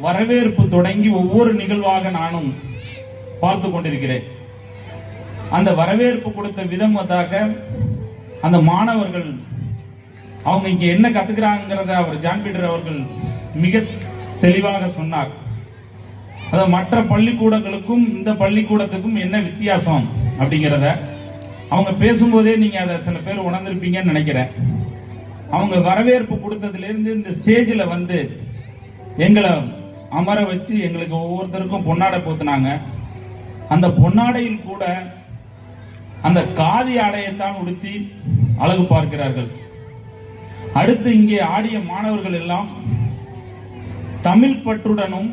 வரவேற்பு தொடங்கி ஒவ்வொரு நிகழ்வாக நானும் பார்த்து கொண்டிருக்கிறேன். அந்த வரவேற்பு கொடுத்த விதம் அந்த மாணவர்கள் அவங்க இங்க என்ன கத்துக்கிறாங்கிறத அவர் ஜான் பீட்டர் அவர்கள் மிக தெளிவாக சொன்னார். அதாவது மற்ற பள்ளிக்கூடங்களுக்கும் இந்த பள்ளிக்கூடத்துக்கும் என்ன வித்தியாசம் அப்படிங்கிறத அவங்க பேசும்போதே நீங்க அதை சில பேர் உணர்ந்திருப்பீங்கன்னு நினைக்கிறேன். அவங்க வரவேற்பு கொடுத்ததுல இருந்து இந்த ஸ்டேஜில் வந்து எங்களை அமர வச்சு எங்களுக்கு ஒவ்வொருத்தருக்கும் பொன்னாடை போத்துனாங்க. அந்த பொன்னாடையில் கூட அந்த காதி ஆடையைத்தான் உடுத்தி அழகு பார்க்கிறார்கள். அடுத்து இங்கே ஆடிய மாணவர்கள் எல்லாம் தமிழ் பற்றுடனும்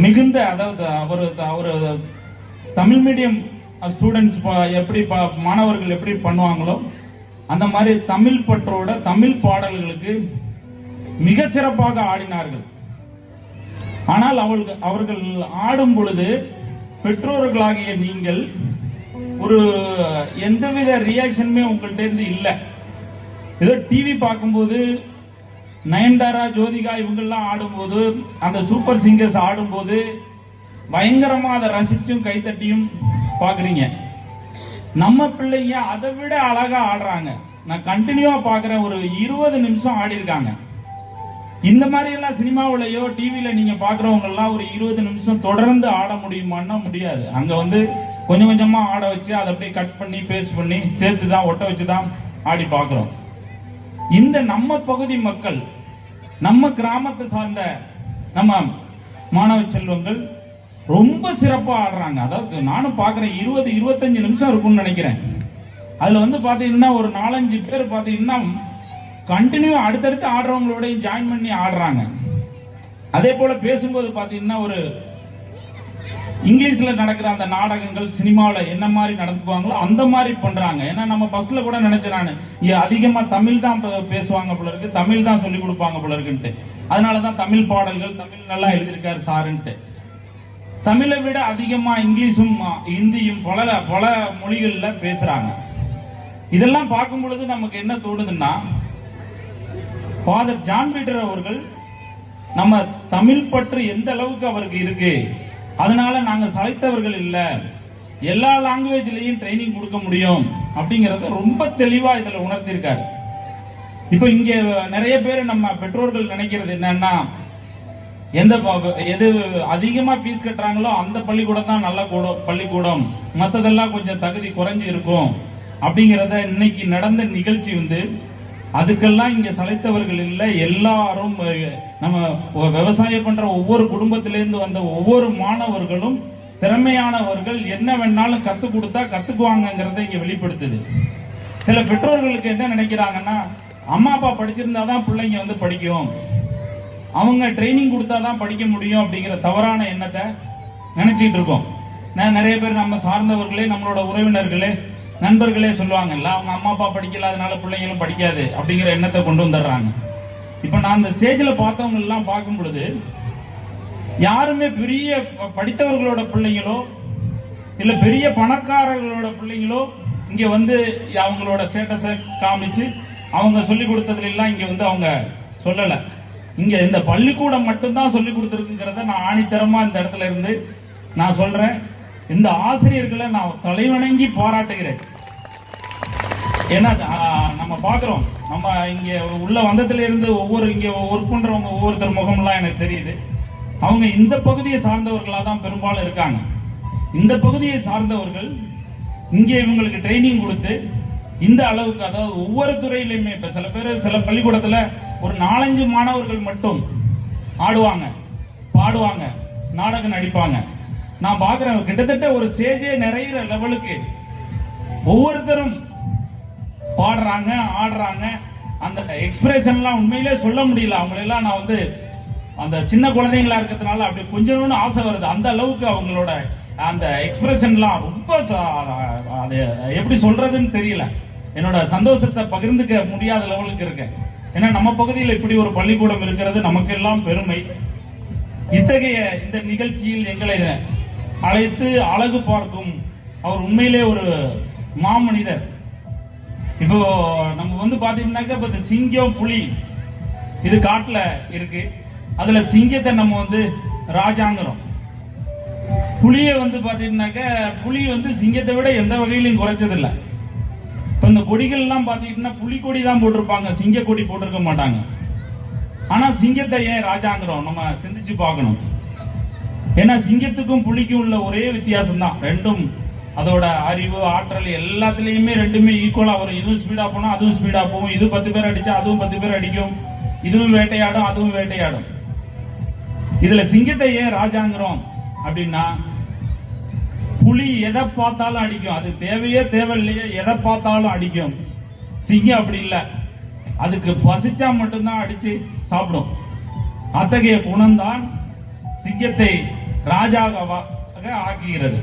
மிகுந்த, அதாவது அவர் தமிழ் மீடியம் ஸ்டூடெண்ட்ஸ் எப்படி மாணவர்கள் எப்படி பண்ணுவாங்களோ அந்த மாதிரி தமிழ் பற்றோட தமிழ் பாடல்களுக்கு மிக சிறப்பாக ஆடினார்கள். ஆனால் அவர்கள் ஆடும் பொழுது பெற்றோர்களாகிய நீங்கள் ஒரு எந்தவித ரியாக்ஷனுமே உங்கள்கிட்ட இருந்து இல்லை. ஏதோ டிவி பார்க்கும்போது நயன்தாரா, ஜோதிகா இவங்கெல்லாம் ஆடும்போது, அந்த சூப்பர் சிங்கர்ஸ் ஆடும்போது பயங்கரமா அதை ரசிச்சும் கைத்தட்டியும் பாக்குறீங்க. நம்ம பிள்ளைங்க அதை விட அழகா ஆடுறாங்க. நான் கண்டினியூவா பாக்குறேன். ஒரு 20 நிமிஷம் ஆடி இருக்காங்க. இந்த மாதிரி எல்லாம் சினிமாவிலையோ டிவியில நீங்க பாக்குறவங்க எல்லாம் ஒரு 20 நிமிஷம் தொடர்ந்து ஆட முடியுமான்னா முடியாது. அங்க வந்து கொஞ்சம் கொஞ்சமா ஆட வச்சு அதை அப்படியே கட் பண்ணி பேஸ்ட் பண்ணி சேர்த்துதான் ஒட்ட வச்சுதான் ஆடி பாக்குறோம். இந்த நம்ம பகுதி மக்கள், நம்ம கிராமத்தை சார்ந்த நம்ம மாணவ செல்வங்கள் ரொம்ப சிறப்பா ஆடுறாங்க. அதாவது நானும் பாக்குறேன் 20-25 நிமிஷம் இருக்கும்னு நினைக்கிறேன். அதுல வந்து பாத்தீங்கன்னா ஒரு 4-5 பேர் பாத்தீங்கன்னா கண்டினியூ அடுத்தடுத்து ஆடுறவங்களோட ஜாயின் பண்ணி ஆடுறாங்க. அதே போல பேசும்போது பாத்தீங்கன்னா ஒரு இங்கிலீஷ்ல நடக்கிற அந்த நாடகங்கள் சினிமாவில் என்ன மாதிரி நடந்துக்குவாங்களோ அந்த மாதிரி பண்றாங்க. ஏன்னா நம்ம ஃபர்ஸ்ட்ல கூட நினைச்சேன் நான் அதிகமா தமிழ் தான் பேசுவாங்க போல இருக்கு, தமிழ் தான் சொல்லி கொடுப்பாங்க போல இருக்குன்ட்டு. அதனாலதான் தமிழ் பாடல்கள் தமிழ் நல்லா எழுதியிருக்காரு சாருன்ட்டு. தமிழை விட அதிகமா இங்கிலீஷும் ஹிந்தியும் பல மொழிகள்ல பேசுறாங்க. இதெல்லாம் பார்க்கும் பொழுது நமக்கு என்ன தோணுதுன்னா, ஃபாதர் ஜான் பீட்டர் அவர்கள் நம்ம தமிழ் பற்று எந்த அளவுக்கு அவருக்கு இருக்கு, அதனால நாங்க சளைத்தவர்கள் இல்ல, எல்லா லாங்குவேஜ்லயும் ட்ரைனிங் கொடுக்க முடியும் அப்படிங்கறத ரொம்ப தெளிவா இதுல உணர்த்திருக்காரு. இப்ப இங்க நிறைய பேர் நம்ம பெற்றோர்கள் நினைக்கிறது என்னன்னா, எது அதிகமா ஃபீஸ் கட்டுறாங்களோ அந்த பள்ளிக்கூடம் தான் நல்ல பள்ளிக்கூடம், மற்றதெல்லாம் கொஞ்சம் தகுதி குறைஞ்சு இருக்கும் அப்படிங்கறத இன்னைக்கு நடந்த நிகழ்ச்சி வந்து அதுக்கெல்லாம் இங்க சளைத்தவர்கள் இல்லை. எல்லாரும் நம்ம விவசாயம் பண்ற ஒவ்வொரு குடும்பத்திலிருந்து வந்த ஒவ்வொரு மாணவர்களும் திறமையானவர்கள், என்ன வேணாலும் கத்து கொடுத்தா கத்துக்குவாங்கிறத இங்க வெளிப்படுத்துது. சில பெற்றோர்களுக்கு என்ன நினைக்கிறாங்கன்னா, அம்மா அப்பா படிச்சிருந்தாதான் பிள்ளைங்க வந்து படிக்கும், அவங்க ட்ரைனிங் கொடுத்தாதான் படிக்க முடியும் அப்படிங்கிற தவறான எண்ணத்தை நினைச்சிட்டு இருக்கோம். நிறைய பேர் நம்ம சார்ந்தவர்களே, நம்மளோட உறவினர்களே, நண்பர்களே சொல்லுவாங்கல்ல, அவங்க அம்மா அப்பா படிக்கல அதனால பிள்ளைங்களும் படிக்காது அப்படிங்கிற எண்ணத்தை கொண்டு வந்துடுறாங்க. இப்ப நான் அந்த ஸ்டேஜ்ல பார்த்தவங்க எல்லாம் பார்க்கும் பொழுது யாருமே பெரிய படித்தவர்களோட பிள்ளைங்களோ இல்ல பெரிய பணக்காரர்களோட பிள்ளைங்களோ இங்க வந்து அவங்களோட ஸ்டேட்டஸை காமிச்சு அவங்க சொல்லி கொடுத்ததுல எல்லாம் இங்க வந்து அவங்க சொல்லல. இங்க இந்த பள்ளிக்கூடம் மட்டும்தான் சொல்லி கொடுத்துருக்குங்கிறத நான் ஆணித்தரமா இந்த இடத்துல இருந்து நான் சொல்றேன். இந்த ஆசிரியர்களை நான் தலைவணங்கி பாராட்டுகிறேன். ஏன்னா நம்ம பாக்குறோம், நம்ம இங்க உள்ள வந்ததுல இருந்து இங்க ஒர்க் பண்றவங்க ஒவ்வொருத்தர் முகம்லாம் எனக்கு தெரியுது. அவங்க இந்த பகுதியை சார்ந்தவர்களா தான் பெரும்பாலும் இருக்காங்க. இந்த பகுதியை சார்ந்தவர்கள் இங்கே இவங்களுக்கு ட்ரைனிங் கொடுத்து இந்த அளவுக்கு, அதாவது ஒவ்வொரு துறையிலுமே இப்ப சில பேர் சில பள்ளிக்கூடத்துல ஒரு 4-5 மாணவர்கள் மட்டும் ஆடுவாங்க, பாடுவாங்க, நாடகம் நடிப்பாங்க. நான் பாக்குறேன் கிட்டத்தட்ட ஒரு ஸ்டேஜே நிறைய லெவலுக்கு ஒவ்வொருத்தரும் பாடுறாங்க, ஆடுறாங்க. அந்த எக்ஸ்பிரஷன்லாம் உண்மையிலே சொல்ல முடியல. அவங்களெல்லாம் நான் வந்து அந்த சின்ன குழந்தைங்களா இருக்கிறதுனால அப்படி கொஞ்சம் ஆசை வருது. அந்த அளவுக்கு அவங்களோட அந்த எக்ஸ்பிரஷன்லாம் ரொம்ப எப்படி சொல்றதுன்னு தெரியல. என்னோட சந்தோஷத்தை பகிர்ந்துக்க முடியாத லெவலுக்கு இருக்கேன். ஏன்னா நம்ம பகுதியில் இப்படி ஒரு பள்ளிக்கூடம் இருக்கிறது நமக்கு எல்லாம் பெருமை. இத்தகைய இந்த நிகழ்ச்சியில் எங்களை அழைத்து அழகு பார்க்கும் அவர் உண்மையிலே ஒரு மாமனிதர். இப்போ நம்ம வந்து பாத்தீங்கன்னாக்க சிங்கம் புலி இது காட்டுல இருக்கு, அதுல சிங்கத்தை நம்ம வந்து ராஜாங்கிறோம். புலியை வந்து பாத்தீங்கன்னாக்க புலி வந்து சிங்கத்தை விட எந்த வகையிலும் குறைச்சதில்ல. இப்ப இந்த கொடிகள் எல்லாம் பாத்தீங்கன்னா புலி கொடி தான் போட்டிருப்பாங்க, சிங்க கொடி போட்டிருக்க மாட்டாங்க. ஆனா சிங்கத்தை ஏன் ராஜாங்கிறோம் நம்ம சிந்திச்சு பார்க்கணும். ஏன்னா சிங்கத்துக்கும் புலிக்கும் உள்ள ஒரே வித்தியாசம் தான், ரெண்டும் அதோட அறிவு ஆற்றல் எல்லாத்துலயுமே ரெண்டுமே ஈக்குவலா வரும். இதுவும் ஸ்பீடா போனா அதுவும் ஸ்பீடா போகும், இது 10 பேர் அடிச்சா அதுவும் 10 பேர் அடிக்கும், இதுவும் வேட்டையாடும் அதுவும் வேட்டையாடும். இதுல சிங்கத்தை ஏன் ராஜாங்கிறோம் அப்படின்னா, புலி எதை பார்த்தாலும் அடிக்கும், அது தேவையே தேவையில்லையே எதை பார்த்தாலும் அடிக்கும். சிங்கம் அப்படி இல்ல, அதுக்கு பசிச்சா மட்டும்தான் அடிச்சு சாப்பிடும். அத்தகைய குணம்தான் சிங்கத்தை ராஜாவாக ஆக்குகிறது.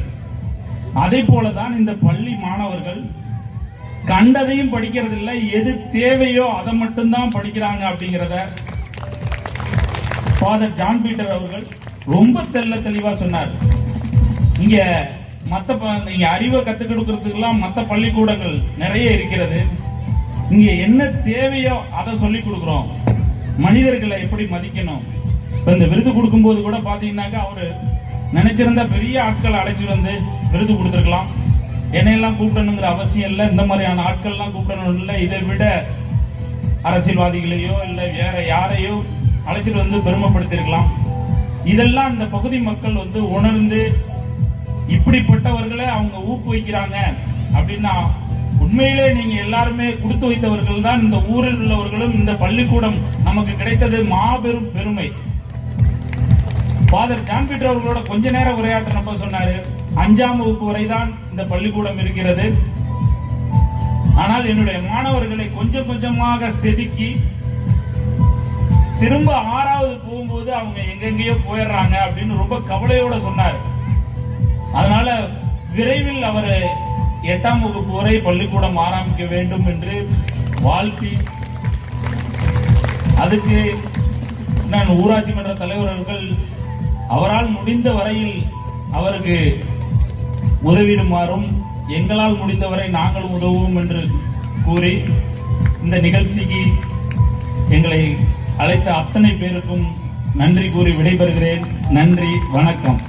அதே போலதான் இந்த பள்ளி மாணவர்கள் கண்டதையும் படிக்கிறது இல்லை, எது தேவையோ அதை மட்டும்தான் படிக்கிறாங்க அப்படிங்கிறத ஃபாதர் ஜான் பீட்டர் அவர்கள் ரொம்ப தெளிவா சொன்னார். இங்க நீங்க அறிவை கத்துக் கொடுக்கறதுக்கெல்லாம் மற்ற பள்ளிக்கூடங்கள் நிறைய இருக்கிறது. இங்க என்ன தேவையோ அதை சொல்லிக் கொடுக்கிறோம். மனிதர்களை எப்படி மதிக்கணும். இப்ப இந்த விருது கொடுக்கும் போது கூட பாத்தீங்கன்னாக்கா அவரு நினைச்சிருந்தா பெரிய ஆட்கள் அழைச்சி வந்து விருது கொடுத்திருக்கலாம். என்னையெல்லாம் கூப்பிடணுங்கிற அவசியம் இல்லை, இந்த மாதிரியான ஆட்கள் எல்லாம் கூப்பிடணும் இல்லை. இதை விட அரசியல்வாதிகளையோ இல்ல வேற யாரையோ அழைச்சிட்டு வந்து பெருமைப்படுத்திருக்கலாம். இதெல்லாம் இந்த பகுதி மக்கள் வந்து உணர்ந்து இப்படிப்பட்டவர்களை அவங்க ஊக்குவிக்கிறாங்க அப்படின்னா, உண்மையிலே நீங்க எல்லாருமே கொடுத்து வைத்தவர்கள் தான். இந்த ஊரில் உள்ளவர்களும் இந்த பள்ளிக்கூடம் நமக்கு கிடைத்தது மாபெரும் பெருமை. ஃபாதர் ஜான் பீட்டர் அவர்களோட கொஞ்ச நேரம் உரையாற்றினப்ப சொன்னாரு, 5ஆம் வகுப்பு வரைதான் இந்த பள்ளிக்கூடம் இருக்கிறது, ஆனால் என்னுடைய மாணவர்களை கொஞ்சம் கொஞ்சமாக செதுக்கி திரும்ப 6வது போகும்போது அவங்க எங்கெங்கயோ போயிடுறாங்க அப்படின்னு ரொம்ப கவலையோட சொன்னார். அதனால விரைவில் அவர் 8ஆம் வகுப்பு வரை பள்ளிக்கூடம் ஆரம்பிக்க வேண்டும் என்று வாழ்த்தி, அதுக்கு நான் ஊராட்சி மன்ற தலைவர்கள் அவரால் முடிந்த வரையில் அவருக்கு உதவிடுமாறும் எங்களால் முடிந்தவரை நாங்கள் உதவுவோம் என்று கூறி இந்த நிகழ்ச்சிக்கு எங்களை அழைத்த அத்தனை பேருக்கும் நன்றி கூறி விடைபெறுகிறேன். நன்றி, வணக்கம்.